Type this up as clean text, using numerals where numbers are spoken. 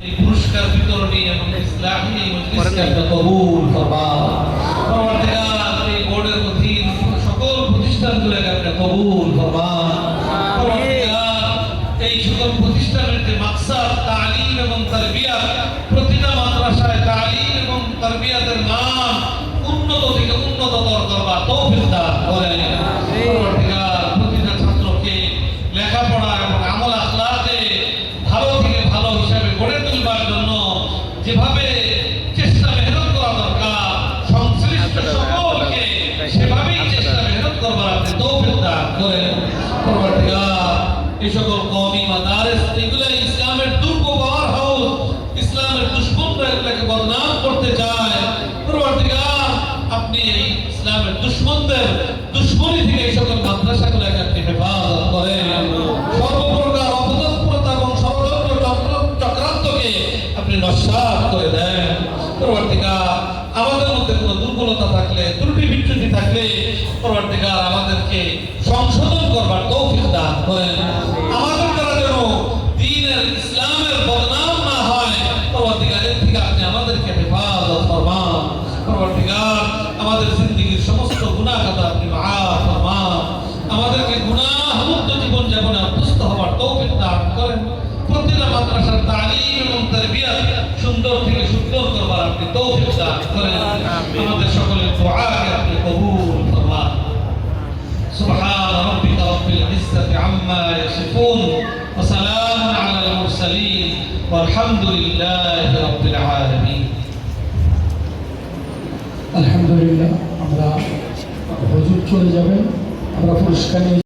এই পুরস্কার বিতরণী এবং ইসলামী মজলিসকে কবুল ফরমান। পরবর্তীকাল এই বোর্ডের অধীন সকল প্রতিষ্ঠানগুলোকে আপনি কবুল ফরমান। পরবর্তীকাল এই সকল প্রতিষ্ঠানের যে মাকসাদ তালিম এবং তারবিয়াত, প্রতিটা মাদ্রাসায় তালিম এবং তারবিয়াতের মান উন্নত থেকে উন্নততর করবার তৌফিক দান করেন। পরবর্তীকাল প্রতিটা ছাত্রকে লেখাপড়া এবং আমল আখলাকে ভালো থেকে ভালো হিসাবে গড়ে তুলবার জন্য যেভাবে চেষ্টা মেহনত করা দরকার, সংশ্লিষ্ট সকলকে সেভাবেই চেষ্টা মেহনত করবার আপনি তৌফিক দান করেন। পরবর্তীকাল এই সকল কওমি মাদারিস, এগুলো ইসলামের দুর্গ পাওয়ার হাউস, ইসলামের দুশমনরা এগুলোকে বদনাম করতে চায়। পরবর্তীকাল আপনি এই ইসলামের দুশমনদের দুশমনী থেকে এই সকল মাদ্রাসাগুলোকে আপনি হেফাজত করেন। সর্বপ্রকার অপতৎপরতা এবং ষড়যন্ত্র চক্রান্তকে আপনি নস্যাৎ করে দেন। পরবর্তীকাল আমাদের মধ্যে কোনো দুর্বলতা থাকলে, ত্রুটি বিচ্যুতি থাকলে পরবর্তীকাল আমাদেরকে সংশোধন করবার তৌফিক দান করেন। আমাদের দ্বারা যেন দ্বীনের ইসলামের বদনাম না হয়, পরবর্তীকাল এর থেকে আপনি আমাদেরকে হেফাজত ফরমান। পরবর্তীকাল আমাদের জিন্দেগীর সমস্ত গুনাহ খাতা আপনি মাফ ফরমান। আমাদেরকে গুনাহমুক্ত জীবন যাপনে অভ্যস্ত হওয়ার তৌফিক দান করেন। প্রতিটা মাদ্রাসার তালিম এবং তারবিয়াত সুন্দর থেকে সুন্দর করবার আপনি তৌফিক দান করেন। আমাদের সকলের দুআকে আপনি কবুল ফরমান। সুবহান রাব্বিকা রাব্বিল ইজ্জাতি আম্মা ইয়াসিফুন ওয়া সালামুন আলাল মুরসালিন ওয়ালহামদুলিল্লাহি রাব্বিল আলামিন। আলহামদুলিল্লাহ। আমরা হুজুর চলে যাবেন, আমরা পুরস্কার নিয়ে